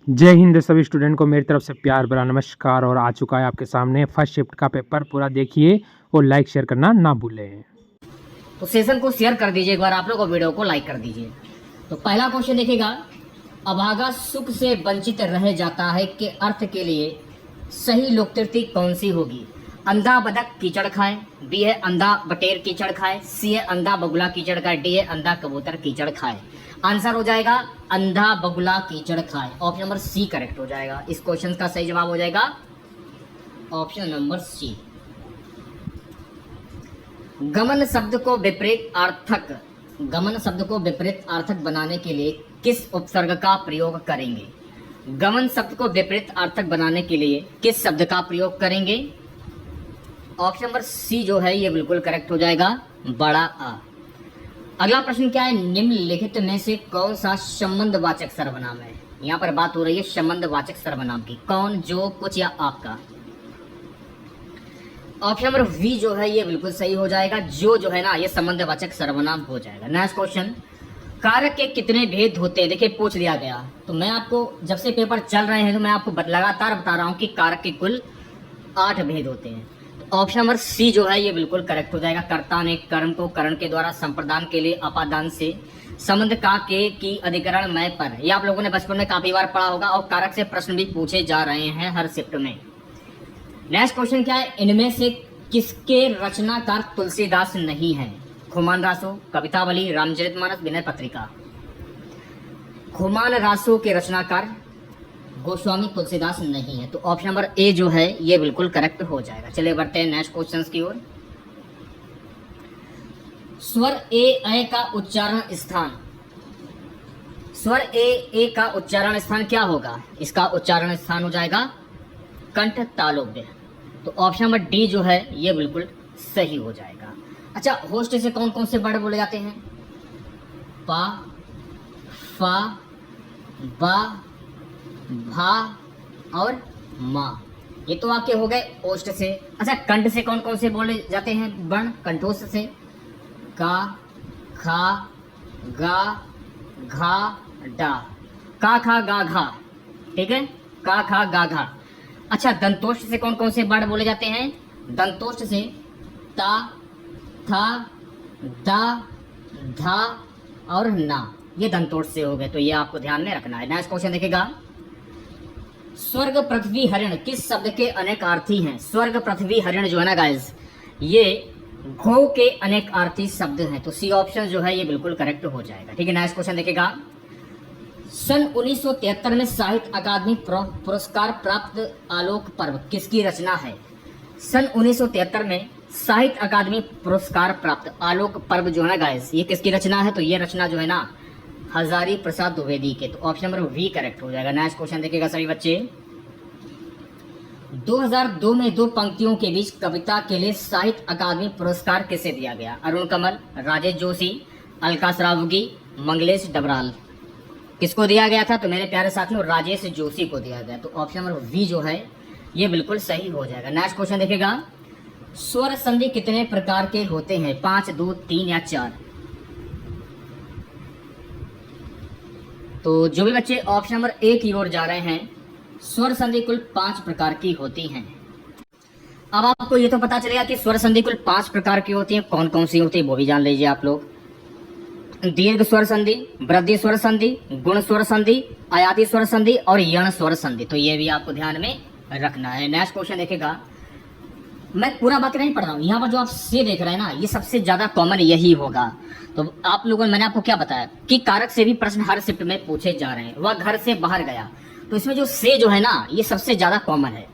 जय हिंद सभी स्टूडेंट को मेरी तरफ से प्यार भरा नमस्कार। और आ चुका है आपके सामने फर्स्ट शिफ्ट का पेपर। पूरा देखिए और लाइक शेयर करना ना भूलें। तो सेशन को शेयर कर दीजिए एक बार आप लोग, और वीडियो को लाइक कर दीजिए। तो पहला क्वेश्चन देखिएगा, अभागा सुख से वंचित रह जाता है के अर्थ के लिए सही लोकोक्ति कौन सी होगी? अंधा बतख कीचड़ खाए, बी है अंधा बटेर कीचड़ खाए, सी है अंधा बगुला कीचड़ खाए, डी है अंधा कबूतर कीचड़ खाए। आंसर हो जाएगा अंधा बगुला कीचड़ खाए। ऑप्शन नंबर सी करेक्ट हो जाएगा। इस क्वेश्चन का सही जवाब हो जाएगा ऑप्शन नंबर सी। गमन शब्द को विपरीत अर्थक बनाने के लिए किस उपसर्ग का प्रयोग करेंगे? गमन शब्द को विपरीत अर्थक बनाने के लिए किस शब्द का प्रयोग करेंगे? ऑप्शन नंबर सी जो है ये बिल्कुल करेक्ट हो जाएगा, बड़ा आ। अगला प्रश्न क्या है, निम्नलिखित में से कौन सा संबंधवाचक सर्वनाम है? यहाँ पर बात हो रही है संबंधवाचक सर्वनाम की। कौन, जो, कुछ या आपका। ऑप्शन नंबर वी जो है ये बिल्कुल सही हो जाएगा। जो है ना ये संबंधवाचक सर्वनाम हो जाएगा। नेक्स्ट क्वेश्चन, कारक के कितने भेद होते हैं? देखिए पूछ लिया गया, तो मैं आपको जब से पेपर चल रहे हैं तो मैं आपको लगातार बता रहा हूँ कि कारक के कुल 8 भेद होते हैं। ऑप्शन नंबर सी जो है ये बिल्कुल करेक्ट हो जाएगा। कर्ता ने कर्म को करण के द्वारा संप्रदान के लिए अपादान से संबंध का के की अधिकरण मय पर, यह आप लोगों ने बचपन में काफी बार पढ़ा होगा, और कारक से प्रश्न भी पूछे जा रहे हैं हर शिफ्ट में। नेक्स्ट क्वेश्चन क्या है, इनमें से किसके रचनाकार तुलसीदास नहीं है? खुमान रासो, कवितावली, रामचरितमानस, विनय पत्रिका। खुमान रासो के रचनाकार गोस्वामी तुलसीदास नहीं है, तो ऑप्शन नंबर ए जो है ये बिल्कुल करेक्ट हो जाएगा। चलिए बढ़ते हैं नेक्स्ट क्वेश्चंस की ओर। स्वर ए का उच्चारण स्थान, स्वर ए का उच्चारण स्थान क्या होगा? इसका उच्चारण स्थान हो जाएगा कंठ तालुव्य। तो ऑप्शन नंबर डी जो है ये बिल्कुल सही हो जाएगा। अच्छा, होस्ट से कौन कौन से वर्ड बोले जाते हैं? पा, फा, बा, भा और माँ। ये तो आपके हो गए ओष्ठ से। अच्छा, कंठ से कौन कौन से बोले जाते हैं वर्ण? कंठोष्ठ से का, खा, गा, घा, डा। का, खा, गा, घा, ठीक है, का, खा, गा, घा। अच्छा, दंतोष्ठ से कौन कौन से वर्ण बोले जाते हैं? दंतोष्ठ से ता, था, दा, धा और ना। ये दंतोष्ठ से हो गए, तो ये आपको ध्यान में रखना है। नेक्स्ट क्वेश्चन देखेगा, स्वर्ग पृथ्वी हरिण किस शब्द के अनेकार्थी हैं? स्वर्ग पृथ्वी हरिण जो है ना गाइस, ये घो के अनेकार्थी शब्द हैं, तो सी ऑप्शन जो है ये बिल्कुल करेक्ट हो जाएगा। ठीक है, नेक्स्ट क्वेश्चन देखेगा, सन 1973 में साहित्य अकादमी पुरस्कार प्राप्त आलोक पर्व किसकी रचना है? सन 1973 में साहित्य अकादमी पुरस्कार प्राप्त आलोक पर्व जो है ना गाइस, ये किसकी रचना है? तो ये रचना जो है ना हजारी प्रसाद द्विवेदी के, तो ऑप्शन नंबर वी करेक्ट हो जाएगा। नेक्स्ट क्वेश्चन देखिएगा सभी बच्चे, 2002 में 2 पंक्तियों के बीच कविता के लिए साहित्य अकादमी पुरस्कार किसे दिया गया? अरुण कमल, राजेश जोशी, अलका श्रावगी, मंगलेश डबराल। किसको दिया गया था? तो मेरे प्यारे साथियों राजेश जोशी को दिया गया, तो ऑप्शन नंबर वी जो है ये बिल्कुल सही हो जाएगा। नेक्स्ट क्वेश्चन देखेगा, स्वर संधि कितने प्रकार के होते हैं? 5, 2, 3 या 4? तो जो भी बच्चे ऑप्शन नंबर ए की ओर जा रहे हैं, स्वर संधि कुल 5 प्रकार की होती हैं। अब आपको ये तो पता चलेगा कि स्वर संधि कुल 5 प्रकार की होती हैं। कौन कौन सी होती है वो भी जान लीजिए आप लोग। दीर्घ स्वर संधि, वृद्धि स्वर संधि, गुण स्वर संधि, आयाति स्वर संधि और यण स्वर संधि, तो ये भी आपको ध्यान में रखना है। नेक्स्ट क्वेश्चन देखेगा, मैं पूरा वाक्य नहीं पढ़ रहा हूँ, यहाँ पर जो आप से देख रहे हैं ना, ये सबसे ज्यादा कॉमन यही होगा। तो आप लोगों ने, मैंने आपको क्या बताया कि कारक से भी प्रश्न हर शिफ्ट में पूछे जा रहे हैं। वह घर से बाहर गया, तो इसमें जो से जो है ना ये सबसे ज्यादा कॉमन है।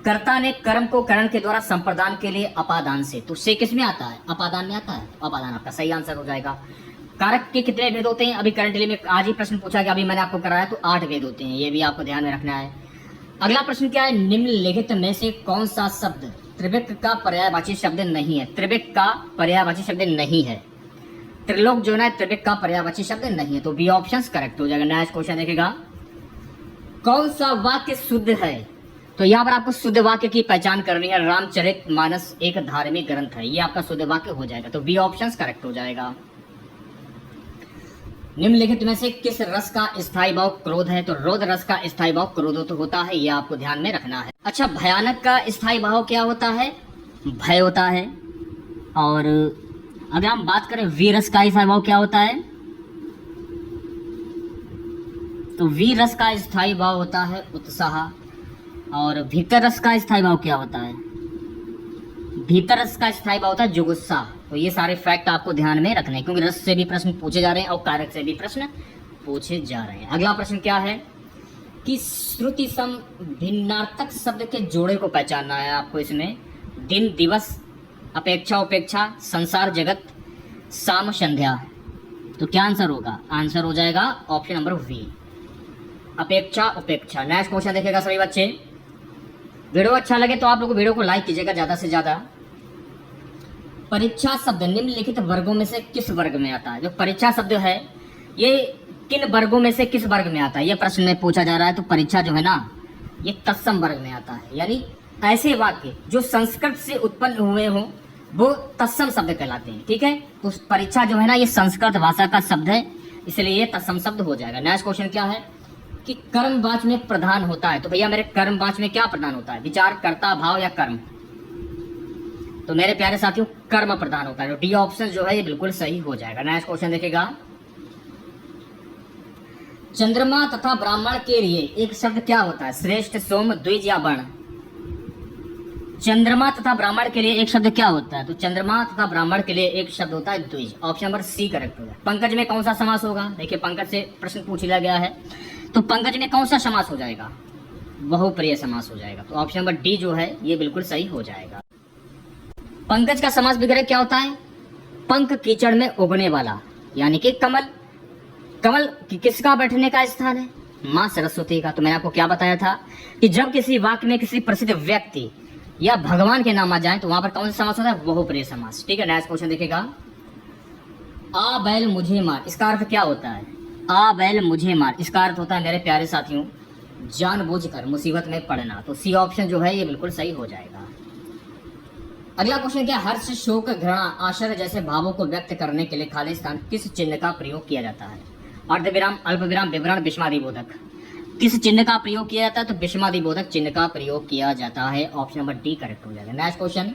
कर्ता ने कर्म को करण के द्वारा संप्रदान के लिए अपादान से, तो से किस में आता है? अपादान में आता है, अपादान आपका सही आंसर हो जाएगा। कारक के कितने भेद होते हैं? अभी करंटली में आज ही प्रश्न पूछा गया, अभी मैंने आपको कराया, तो 8 भेद होते हैं, ये भी आपको ध्यान में रखना है। अगला प्रश्न क्या है, निम्नलिखित में से कौन सा शब्द त्रिवृक का पर्यायवाची शब्द नहीं है? त्रिवृक का पर्यायवाची शब्द नहीं है। त्रिलोक जो है त्रिवृक का पर्यायवाची शब्द नहीं है, तो बी ऑप्शन करेक्ट हो जाएगा। नेक्स्ट क्वेश्चन देखेगा, कौन सा वाक्य शुद्ध है? तो यहाँ पर आपको शुद्ध वाक्य की पहचान करनी है। रामचरितमानस एक धार्मिक ग्रंथ है, ये आपका शुद्ध वाक्य हो जाएगा, तो बी ऑप्शन करेक्ट हो जाएगा। निम्नलिखित में से किस रस का स्थायी भाव क्रोध है? तो रोध रस का स्थायी भाव क्रोध तो होता है, ये आपको ध्यान में रखना है। अच्छा, भयानक का स्थायी भाव क्या होता है? भय होता है। और अगर हम बात करें वीर रस का स्थायी भाव क्या होता है? तो वीर रस का स्थायी भाव होता है उत्साह। और भीतर रस का स्थायी भाव क्या होता है? भीतर रस का स्थायी भाव होता है जुगुस्सा। तो ये सारे फैक्ट आपको ध्यान में रखने हैं, क्योंकि रस से भी प्रश्न पूछे जा रहे हैं और कारक से भी प्रश्न पूछे जा रहे हैं। अगला प्रश्न क्या है कि श्रुति सम भिन्नार्थक शब्द के जोड़े को पहचानना है आपको। इसमें दिन, दिवस, अपेक्षा, उपेक्षा, संसार, जगत, शाम, संध्या। तो क्या आंसर होगा? आंसर हो जाएगा ऑप्शन नंबर बी, अपेक्षा, उपेक्षा। नेक्स्ट क्वेश्चन देखेगा सभी बच्चे। वीडियो अच्छा लगे तो आप लोग वीडियो को लाइक कीजिएगा ज्यादा से ज्यादा। परीक्षा शब्द निम्नलिखित वर्गों में से किस वर्ग में आता है? जो परीक्षा शब्द है ये किन वर्गों में से किस वर्ग में आता है, ये प्रश्न में पूछा जा रहा है। तो परीक्षा जो है ना, ये तत्सम वर्ग में आता है, यानी ऐसे वाक्य जो संस्कृत से उत्पन्न हुए हों वो तत्सम शब्द कहलाते हैं। ठीक है, तो परीक्षा जो है ना, ये संस्कृत भाषा का शब्द है, इसलिए ये तत्सम शब्द हो जाएगा। नेक्स्ट क्वेश्चन क्या है कि कर्मवाच में प्रधान होता है। तो भैया मेरे कर्मवाच में क्या प्रधान होता है? विचार, कर्ता, भाव या कर्म? तो मेरे प्यारे साथियों कर्म प्रधान होता है। तो डी ऑप्शन जो है ये बिल्कुल सही हो जाएगा। नेक्स्ट क्वेश्चन देखेगा। चंद्रमा तथा ब्राह्मण के लिए एक शब्द क्या होता है? श्रेष्ठ, सोम, द्विज या वर्ण? चंद्रमा तथा ब्राह्मण के लिए एक शब्द क्या होता है? तो चंद्रमा तथा ब्राह्मण के लिए एक शब्द होता है द्विज। ऑप्शन नंबर सी करेक्ट होगा। पंकज में कौन सा समास होगा? देखिए पंकज से प्रश्न पूछ लिया गया है, तो पंकज में कौन सा समास हो जाएगा? बहुप्रिय समास हो जाएगा। तो ऑप्शन नंबर डी जो है ये बिल्कुल सही हो जाएगा। पंकज का समास विग्रह क्या होता है? पंख कीचड़ में उगने वाला, यानी कि कमल। कमल किसका बैठने का स्थान है? माँ सरस्वती का। तो मैंने आपको क्या बताया था कि जब किसी वाक्य में किसी प्रसिद्ध व्यक्ति या भगवान के नाम आ जाए तो वहां पर कौन सा समास होता है? बहुप्रिय समास। ठीक है, नेक्स्ट क्वेश्चन देखेगा। आ बैल मुझे मार, इसका अर्थ क्या होता है? आ बैल मुझे मार, इसका अर्थ होता है मेरे प्यारे साथियों जानबूझकर मुसीबत में पड़ना। तो सी ऑप्शन जो है ये बिल्कुल सही हो जाएगा। अगला क्वेश्चन क्या? हर्ष, शोक, घृणा, आश्चर्य जैसे भावों को व्यक्त करने के लिए खाली स्थान किस चिन्ह का प्रयोग किया जाता है? अर्धविराम, अल्पविराम, विवरण, विस्मयादिबोधक। किस चिन्ह का प्रयोग किया जाता है? तो विस्मयादिबोधक चिन्ह का प्रयोग किया जाता है। ऑप्शन नंबर डी करेक्ट हो जाएगा। नेक्स्ट क्वेश्चन,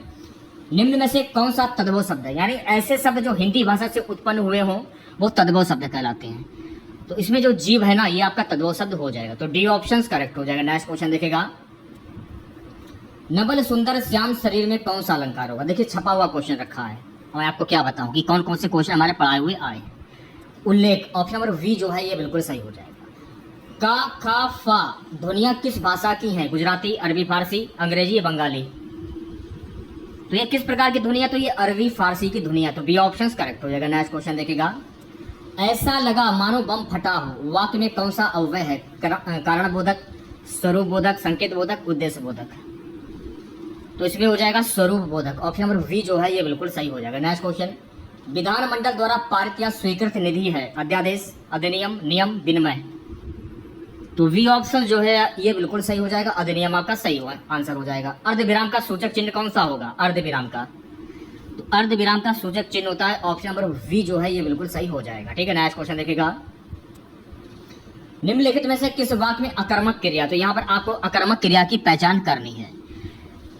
निम्न में से कौन सा तद्भव शब्द है? यानी ऐसे शब्द जो हिंदी भाषा से उत्पन्न हुए हों वो तद्भव शब्द कहलाते हैं। तो इसमें जो जीव है ना, ये आपका तद्भव शब्द हो जाएगा। तो डी ऑप्शन करेक्ट हो जाएगा। नेक्स्ट क्वेश्चन देखेगा। नबल, सुंदर, श्याम शरीर में कौन सा अलंकार होगा? देखिए छपा हुआ क्वेश्चन रखा है और मैं आपको क्या बताऊं कि कौन कौन से क्वेश्चन हमारे पढ़ाए हुए आए हैं। उल्लेख, ऑप्शन नंबर वी जो है ये बिल्कुल सही हो जाएगा। का, खा, फा ध्वनियां किस भाषा की हैं? गुजराती, अरबी, फारसी, अंग्रेजी या बंगाली? तो ये किस प्रकार की ध्वनियां? तो ये अरबी फारसी की ध्वनियां। तो बी ऑप्शन करेक्ट हो जाएगा। नेक्स्ट क्वेश्चन देखेगा। ऐसा लगा मानो बम फटा हो, वाक्य में कौन सा अव्यय है? कारण बोधक, स्वरूप बोधक, संकेत बोधक, उद्देश्य बोधक? तो इसमें हो जाएगा स्वरूप बोधक। ऑप्शन नंबर वी जो है ये बिल्कुल सही हो जाएगा। नेक्स्ट क्वेश्चन, विधानमंडल द्वारा पारित या स्वीकृत निधि है? अध्यादेश, अधिनियम, नियम, विनिमय? तो वी ऑप्शन जो है ये बिल्कुल सही हो जाएगा। अधिनियम आपका सही आंसर हो जाएगा। अर्धविराम का सूचक चिन्ह कौन सा होगा? अर्धविराम का, तो अर्धविराम का सूचक चिन्ह होता है ऑप्शन नंबर वी जो है ये बिल्कुल सही हो जाएगा। ठीक है, नेक्स्ट क्वेश्चन देखेगा। निम्नलिखित में से किस वाक्य में अकर्मक क्रिया? तो यहाँ पर आपको अकर्मक क्रिया की पहचान करनी है।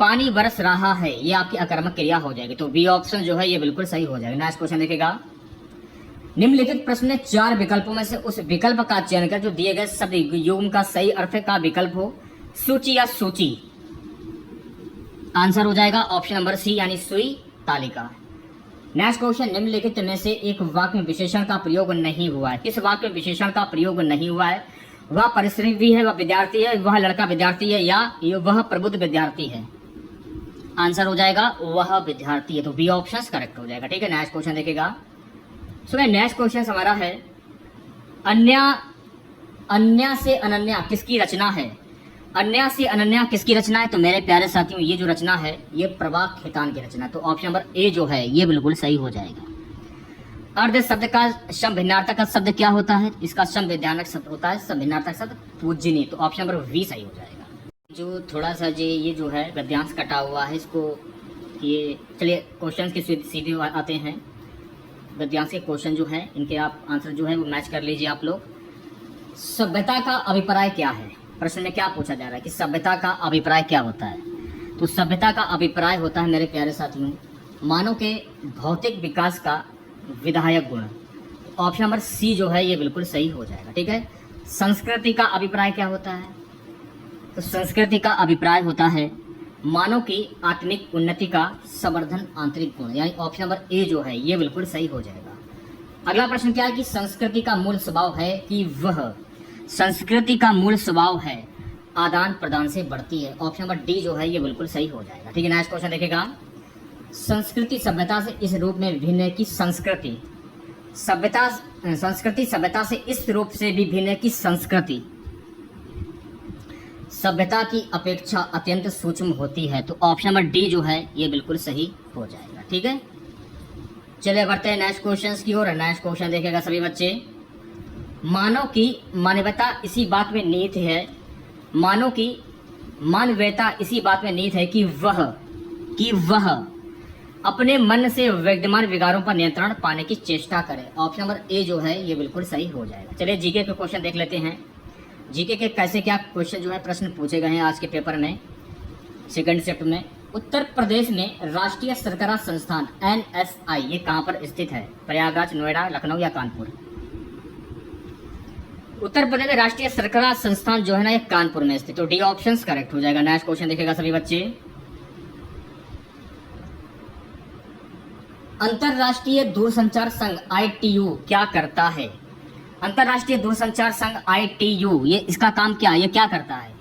पानी बरस रहा है, ये आपकी अकर्मक क्रिया हो जाएगी। तो बी ऑप्शन जो है ये बिल्कुल सही हो जाएगा। नेक्स्ट क्वेश्चन देखेगा। निम्नलिखित प्रश्न में 4 विकल्पों में से उस विकल्प का चयन कर जो दिए गए शब्द युग्म का सही अर्थ का विकल्प हो। सूची या सूची? आंसर हो जाएगा ऑप्शन नंबर सी, यानी सुई, तालिका। नेक्स्ट क्वेश्चन, निम्नलिखित में से एक वाक्य में विशेषण का प्रयोग नहीं हुआ है। किस वाक्य में विशेषण का प्रयोग नहीं हुआ है? वह परिश्रमी भी है, वह विद्यार्थी है, वह लड़का विद्यार्थी है, या वह प्रबुद्ध विद्यार्थी है? आंसर हो जाएगा वह विद्यार्थी है। तो बी ऑप्शन करेक्ट हो जाएगा। ठीक है, नेक्स्ट क्वेश्चन देखेगा। सो नेक्स्ट क्वेश्चन हमारा है अन्य से अनन्या किसकी रचना है? अन्य से अनन्या किसकी रचना है? तो मेरे प्यारे साथियों ये जो रचना है ये प्रवाह खेतान की रचना है। तो ऑप्शन नंबर ए जो है ये बिल्कुल सही हो जाएगा। अर्ध शब्द का संभिन्नार्थक का शब्द क्या होता है? इसका संविधानक शब्द होता है संभिन्नार्थक शब्द पूजनीय। तो ऑप्शन नंबर वी सही हो जाएगा। जो थोड़ा सा ये जो है गद्यांश कटा हुआ है इसको ये, चलिए क्वेश्चन के सीधे आते हैं। गद्यांश के क्वेश्चन जो हैं इनके आप आंसर जो है वो मैच कर लीजिए आप लोग। सभ्यता का अभिप्राय क्या है? प्रश्न में क्या पूछा जा रहा है कि सभ्यता का अभिप्राय क्या होता है? तो सभ्यता का अभिप्राय होता है मेरे प्यारे साथियों मानव के भौतिक विकास का विधायक गुण। ऑप्शन नंबर सी जो है ये बिल्कुल सही हो जाएगा। ठीक है। संस्कृति का अभिप्राय क्या होता है? तो संस्कृति का अभिप्राय होता है मानव की आत्मिक उन्नति का संवर्धन आंतरिक गुण, यानी ऑप्शन नंबर ए जो है ये बिल्कुल सही हो जाएगा। अगला प्रश्न क्या है कि संस्कृति का मूल स्वभाव है कि वह संस्कृति का मूल स्वभाव है आदान प्रदान से बढ़ती है। ऑप्शन नंबर डी जो है ये बिल्कुल सही हो जाएगा। ठीक है। नेक्स्ट क्वेश्चन देखेगा, संस्कृति सभ्यता से इस रूप में भिन्न है कि संस्कृति सभ्यता से इस रूप से भी भिन्न है कि संस्कृति सभ्यता की अपेक्षा अत्यंत सूक्ष्म होती है। तो ऑप्शन नंबर डी जो है ये बिल्कुल सही हो जाएगा। ठीक है। चलिए बढ़ते हैं नेक्स्ट क्वेश्चन की ओर। नेक्स्ट क्वेश्चन देखेगा सभी बच्चे, मानव की मानवता इसी बात में निहित है मानव की मानवता इसी बात में निहित है कि वह अपने मन से विद्यमान विकारों पर नियंत्रण पाने की चेष्टा करे। ऑप्शन नंबर ए जो है ये बिल्कुल सही हो जाएगा। चलिए जीके के क्वेश्चन देख लेते हैं। जीके के कैसे क्या क्वेश्चन जो है प्रश्न पूछे गए हैं आज के पेपर में सेकंड शिफ्ट में। उत्तर प्रदेश में राष्ट्रीय सरकरा संस्थान NSI ये कहाँ पर स्थित है? प्रयागराज, नोएडा, लखनऊ या कानपुर? उत्तर प्रदेश में राष्ट्रीय सरकरा संस्थान जो है ना ये कानपुर में स्थित। तो डी ऑप्शन करेक्ट हो जाएगा। नेक्स्ट क्वेश्चन देखेगा सभी बच्चे, अंतरराष्ट्रीय दूरसंचार संघ ITU क्या करता है? अंतरराष्ट्रीय दूरसंचार संघ ITU ये इसका काम क्या है? ये क्या करता है?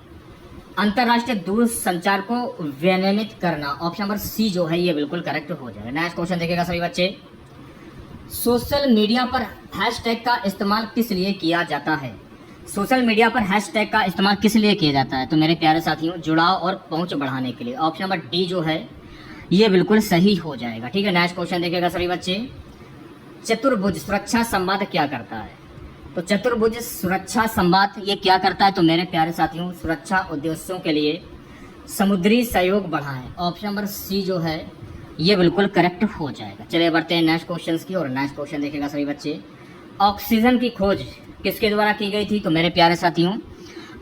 अंतरराष्ट्रीय दूरसंचार को विनियमित करना। ऑप्शन नंबर सी जो है ये बिल्कुल करेक्ट हो जाएगा। नेक्स्ट क्वेश्चन देखेगा सभी बच्चे, सोशल मीडिया पर हैशटैग का इस्तेमाल किस लिए किया जाता है? सोशल मीडिया पर हैशटैग का इस्तेमाल किस लिए किया जाता है? तो मेरे प्यारे साथियों जुड़ाव और पहुंच बढ़ाने के लिए। ऑप्शन नंबर डी जो है ये बिल्कुल सही हो जाएगा। ठीक है। नेक्स्ट क्वेश्चन देखेगा सभी बच्चे, चतुर्भुज सुरक्षा संवाद क्या करता है? तो चतुर्भुज सुरक्षा संवाद ये क्या करता है? तो मेरे प्यारे साथियों सुरक्षा उद्देश्यों के लिए समुद्री सहयोग बढ़ाएं। ऑप्शन नंबर सी जो है ये बिल्कुल करेक्ट हो जाएगा। चलिए बढ़ते हैं नेक्स्ट क्वेश्चन की और नेक्स्ट क्वेश्चन देखेगा सभी बच्चे, ऑक्सीजन की खोज किसके द्वारा की गई थी? तो मेरे प्यारे साथियों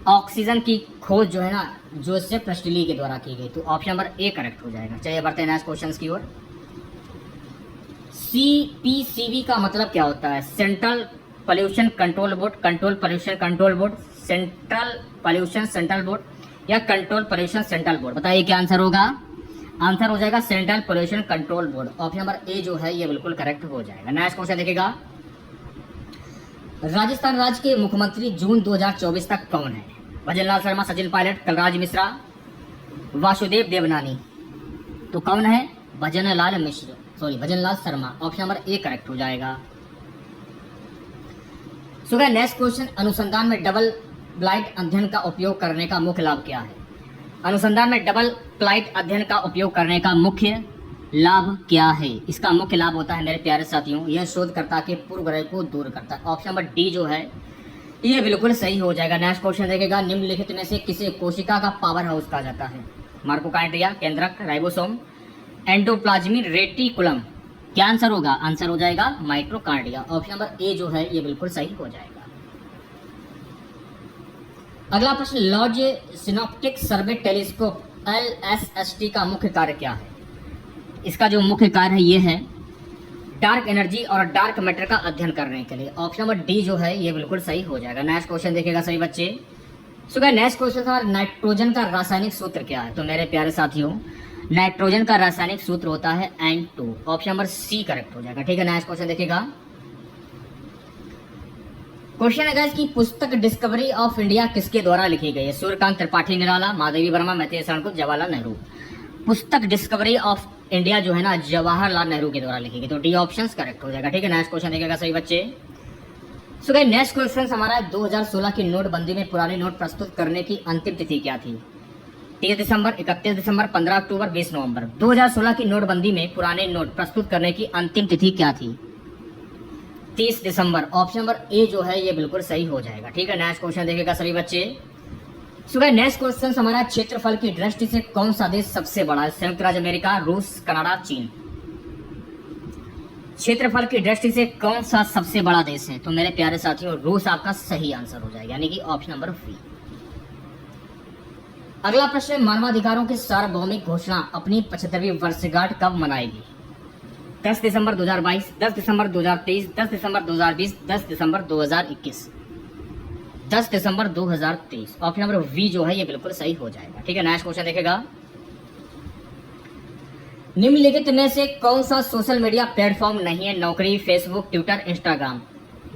ऑक्सीजन की खोज जो है ना जोसेफ प्रेस्टली के द्वारा की गई। तो ऑप्शन नंबर ए करेक्ट हो जाएगा। चलिए बढ़ते हैं नेक्स्ट क्वेश्चन की ओर। CPCB का मतलब क्या होता है? Central pollution control board, control pollution control board, central pollution central board या कंट्रोल पॉल्यूशन सेंट्रल बोर्ड? बताइए क्या आंसर होगा? आंसर हो जाएगा central pollution control board. Option number A जो है ये बिल्कुल करेक्ट हो जाएगा। नेक्स्ट क्वेश्चन देखेगा, राजस्थान राज्य के मुख्यमंत्री जून 2024 तक कौन है? भजनलाल शर्मा, सचिन पायलट, कलराज मिश्रा, वासुदेव देवनानी? तो कौन है? Bhajanlal Sharma. Option number A correct हो जाएगा। सो गाइस नेक्स्ट क्वेश्चन, अनुसंधान में डबल ब्लाइंड अध्ययन का उपयोग करने का मुख्य लाभ क्या है? अनुसंधान में डबल ब्लाइंड अध्ययन का उपयोग करने का मुख्य लाभ क्या है? इसका मुख्य लाभ होता है मेरे प्यारे साथियों यह शोधकर्ता के पूर्वग्रह को दूर करता है। ऑप्शन नंबर डी जो है ये बिल्कुल सही हो जाएगा। नेक्स्ट क्वेश्चन देखेगा, निम्नलिखित में से किसे कोशिका का पावर हाउस कहा जाता है? माइटोकॉन्ड्रिया, केंद्रक, राइबोसोम, एंडोप्लाज्मी रेटिकुलम? क्या आंसर होगा? आंसर हो जाएगा माइटोकॉन्ड्रिया। ऑप्शन नंबर ए जो है ये बिल्कुल सही हो जाएगा। अगला प्रश्न, लॉर्ड सिनॉप्टिक सर्वे टेलीस्कोप LSST का मुख्य कार्य क्या है? इसका जो मुख्य कार्य है ये है डार्क एनर्जी और डार्क मैटर का अध्ययन करने के लिए। ऑप्शन नंबर डी जो है ये बिल्कुल सही हो जाएगा। नेक्स्ट क्वेश्चन देखेगा सभी बच्चे। सो गाइस नेक्स्ट क्वेश्चन था नाइट्रोजन का रासायनिक सूत्र क्या है? तो मेरे प्यारे साथियों नाइट्रोजन का रासायनिक सूत्र होता है N2। Option number C correct हो जाएगा। ठीक है। नेक्स्ट क्वेश्चन देखेगा, क्वेश्चन है गाइस कि पुस्तक डिस्कवरी ऑफ इंडिया किसके द्वारा लिखी गई है? सूर्यकांत त्रिपाठी निराला, महादेवी वर्मा, मैत्रेय शरण, जवाहरलाल नेहरू? पुस्तक डिस्कवरी ऑफ इंडिया जो है ना जवाहरलाल नेहरू के द्वारा लिखी गई। तो डी ऑप्शन करेक्ट हो जाएगा। ठीक है। नेक्स्ट क्वेश्चन देखेगा सही बच्चे। सो गाइस नेक्स्ट क्वेश्चन हमारा 2016 की नोटबंदी में पुराने नोट प्रस्तुत करने की अंतिम तिथि क्या थी? 30 दिसंबर, 31 दिसंबर, 15 अक्टूबर, 20 नवंबर? 2016 की नोटबंदी में पुराने नोट प्रस्तुत करने की अंतिम तिथि क्या थी? 30 दिसंबर। ऑप्शन नंबर ए जो है ये बिल्कुल सही हो जाएगा। ठीक है। नेक्स्ट क्वेश्चन देखेगा सभी बच्चे। सो गाइस नेक्स्ट क्वेश्चन हमारा क्षेत्रफल की दृष्टि से कौन सा देश सबसे बड़ा है? संयुक्त राज्य अमेरिका, रूस, कनाडा, चीन? क्षेत्रफल की दृष्टि से कौन सा सबसे बड़ा देश है? तो मेरे प्यारे साथियों, रूस आपका सही आंसर हो जाएगा, यानी कि ऑप्शन नंबर बी। अगला प्रश्न, मानवाधिकारों की सार्वभौमिक घोषणा अपनी 75वीं वर्षगांठ कब मनाएगी? 10 दिसंबर 2022, 10 दिसंबर 2023, 10 दिसंबर 2020, 10 दिसंबर 2021। 10 दिसंबर 2023, ऑप्शन नंबर वी जो है ये बिल्कुल सही हो जाएगा। ठीक है, नेक्स्ट क्वेश्चन देखेगा, निम्नलिखित में से कौन सा सोशल मीडिया प्लेटफॉर्म नहीं है? नौकरी, फेसबुक, ट्विटर, इंस्टाग्राम।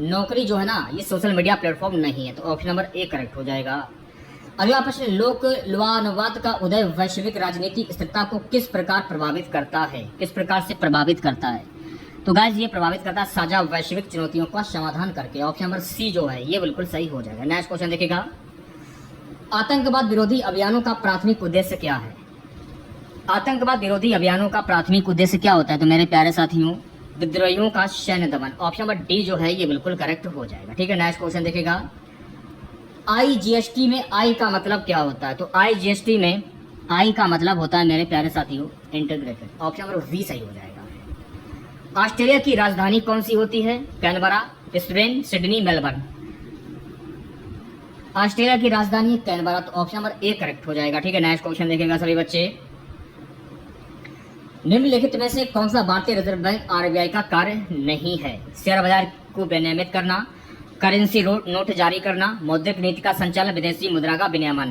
नौकरी जो है ना, ये सोशल मीडिया प्लेटफॉर्म नहीं है, तो ऑप्शन नंबर ए करेक्ट हो जाएगा। अगला प्रश्न, लोक लुआनवाद का उदय वैश्विक राजनीतिक स्थिरता को किस प्रकार प्रभावित करता है? किस प्रकार से प्रभावित करता है? तो गाइस ये प्रभावित करता है साझा वैश्विक चुनौतियों का समाधान करके। ऑप्शन नंबर सी जो है ये बिल्कुल सही हो जाएगा। नेक्स्ट क्वेश्चन देखिएगा, आतंकवाद विरोधी अभियानों का प्राथमिक उद्देश्य क्या है? आतंकवाद विरोधी अभियानों का प्राथमिक उद्देश्य क्या होता है? तो मेरे प्यारे साथियों, विद्रोहियों का सैन्य दमन। ऑप्शन नंबर डी जो है ये बिल्कुल करेक्ट हो जाएगा। ठीक है, नेक्स्ट क्वेश्चन देखिएगा, IGST में आई का मतलब क्या होता है? तो IGST में आई का मतलब होता है मेरे प्यारे साथियों इंटीग्रेटेड। ऑप्शन नंबर वी सही हो जाएगा। ऑस्ट्रेलिया की राजधानी कौन सी होती है? Canberra, Brisbane, Sydney, Melbourne. Australia की राजधानी कैनबरा, तो ऑप्शन नंबर ए करेक्ट हो जाएगा। ठीक है, नेक्स्ट क्वेश्चन देखेगा सभी बच्चे, निम्नलिखित में से कौन सा भारतीय रिजर्व बैंक RBI का कार्य नहीं है? शेयर बाजार को विनियमित करना, करेंसी नोट जारी करना, मौद्रिक नीति का संचालन, विदेशी मुद्रा का विनियमन।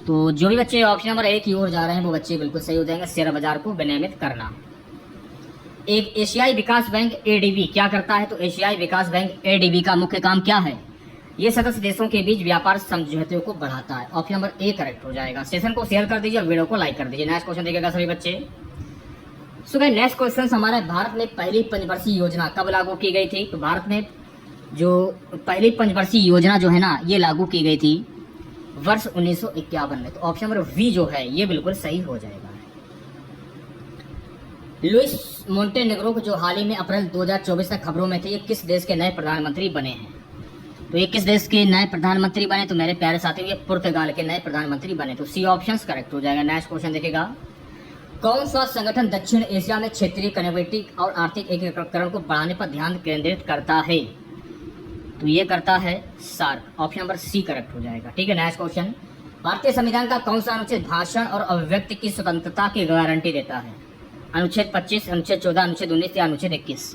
तो जो भी बच्चे ऑप्शन नंबर ए की ओर जा रहे हैं वो बच्चे बिल्कुल सही हो जाएंगे, शेयर बाजार को विनियमित करना। एक एशियाई विकास बैंक ADB क्या करता है? तो एशियाई विकास बैंक ADB का मुख्य काम क्या है? ये सदस्य देशों के बीच व्यापार समझौते को बढ़ाता है। ऑप्शन नंबर ए करेक्ट हो जाएगा। सेशन को शेयर कर दीजिए और वीडियो को लाइक कर दीजिए। नेक्स्ट क्वेश्चन देखिएगा सभी बच्चे। सो गाइस नेक्स्ट क्वेश्चन, हमारे भारत में पहली पंचवर्षीय योजना कब लागू की गई थी? तो भारत में जो पहली पंचवर्षीय योजना जो है ना, ये लागू की गई थी वर्ष 1951 में। तो ऑप्शन नंबर वी जो है ये बिल्कुल सही हो जाएगा। लुइस मोंटेनेग्रो जो हाल ही में अप्रैल 2024 तक खबरों में थे, ये किस देश के नए प्रधानमंत्री बने हैं? तो ये किस देश के नए प्रधानमंत्री बने? तो मेरे प्यारे साथियों ये पुर्तगाल के नए प्रधानमंत्री बने। तो सी ऑप्शन करेक्ट हो जाएगा। नेक्स्ट क्वेश्चन देखेगा, कौन सा संगठन दक्षिण एशिया में क्षेत्रीय कनेक्टिविटी और आर्थिक एकीकरण को बढ़ाने पर ध्यान केंद्रित करता है? तो ये करता है SAARC. Option number C correct हो जाएगा। ठीक है, नेक्स्ट क्वेश्चन, भारतीय संविधान का कौन सा अनुच्छेद भाषण और अभिव्यक्ति की स्वतंत्रता की गारंटी देता है? अनुच्छेद 25, अनुच्छेद 14, अनुच्छेद 19 या अनुच्छेद 21?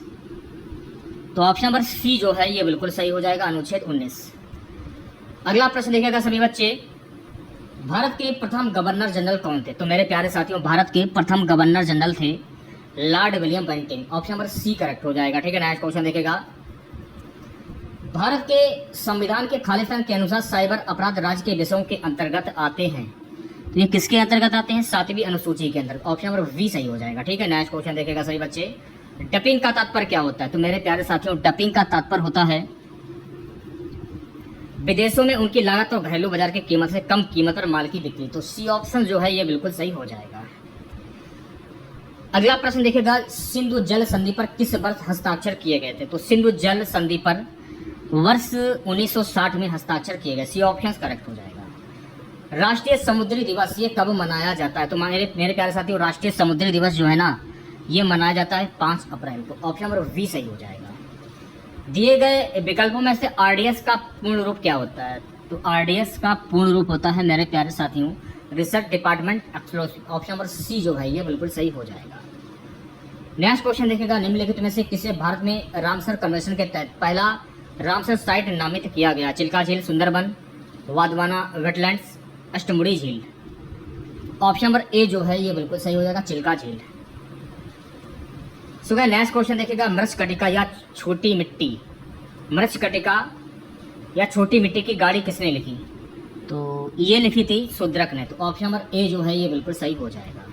तो ऑप्शन नंबर सी जो है ये बिल्कुल सही हो जाएगा, अनुच्छेद 19। अगला प्रश्न देखिएगा सभी बच्चे, भारत के प्रथम गवर्नर जनरल कौन थे? तो मेरे प्यारे साथियों, भारत के प्रथम गवर्नर जनरल थे lord William Bentinck. Option number C correct हो जाएगा। ठीक है, नेक्स्ट क्वेश्चन देखेगा, भारत के संविधान के खालिस्तान के अनुसार साइबर अपराध राज्य के विषयों के अंतर्गत आते हैं। तो ये किसके अंतर्गत आते हैं? 7वीं अनुसूची के अंदर। ऑप्शन नंबर वी सही हो जाएगा। ठीक है, नेक्स्ट क्वेश्चन देखेगा सभी बच्चे, डपिंग का तात्पर्य क्या होता है? तो मेरे प्यारे साथियों, डपिंग का तात्पर्य होता है विदेशों में उनकी लागत और घरेलू बाजार की कीमत से कम कीमत पर माल की बिक्री। तो सी ऑप्शन जो है ये बिल्कुल सही हो जाएगा। अगला प्रश्न देखिएगा, सिंधु जल संधि पर किस वर्ष हस्ताक्षर किए गए थे? तो सिंधु जल संधि पर वर्ष 1960 में हस्ताक्षर किए गए। सी ऑप्शन करेक्ट हो जाएगा। राष्ट्रीय समुद्री दिवस ये कब मनाया जाता है? तो मेरे प्यारे साथियों, राष्ट्रीय समुद्री दिवस जो है ना, ये मनाया जाता है 5 अप्रैल को। ऑप्शन नंबर वी सही हो जाएगा। दिए गए विकल्पों में से RDS का पूर्ण रूप क्या होता है? तो RDS का पूर्ण रूप होता है मेरे प्यारे साथियों research department explosive. Option number C जो है ये बिल्कुल सही हो जाएगा। नेक्स्ट क्वेश्चन देखेगा, निम्नलिखित में से किसे भारत में रामसर कन्वेंशन के तहत पहला रामसर साइट नामित किया गया? चिल्का झील, सुंदरबन, वाधवाना वेटलैंड्स, अष्टमुड़ी झील। ऑप्शन नंबर ए जो है ये बिल्कुल सही हो जाएगा, चिल्का झील। सो गाइस नेक्स्ट क्वेश्चन देखिएगा, मृच्छकटिका या छोटी मिट्टी, मृच्छकटिका या छोटी मिट्टी की गाड़ी किसने लिखी? तो ये लिखी थी शूद्रक ने। तो ऑप्शन नंबर ए जो है ये बिल्कुल सही हो जाएगा।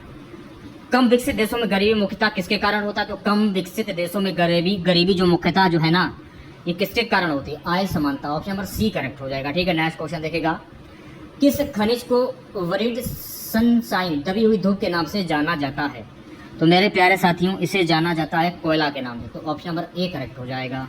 कम विकसित देशों में गरीबी मुख्यतः किसके कारण होता है? तो कम विकसित देशों में गरीबी जो मुख्यतः जो है ना, ये किसके कारण होती है? आय समानता। ऑप्शन नंबर सी करेक्ट हो जाएगा। ठीक है, नेक्स्ट क्वेश्चन देखेगा, किस खनिज को वरीड सनशाइन, दबी हुई धूप के नाम से जाना जाता है? तो मेरे प्यारे साथियों, इसे जाना जाता है कोयला के नाम से। तो ऑप्शन नंबर ए करेक्ट हो जाएगा।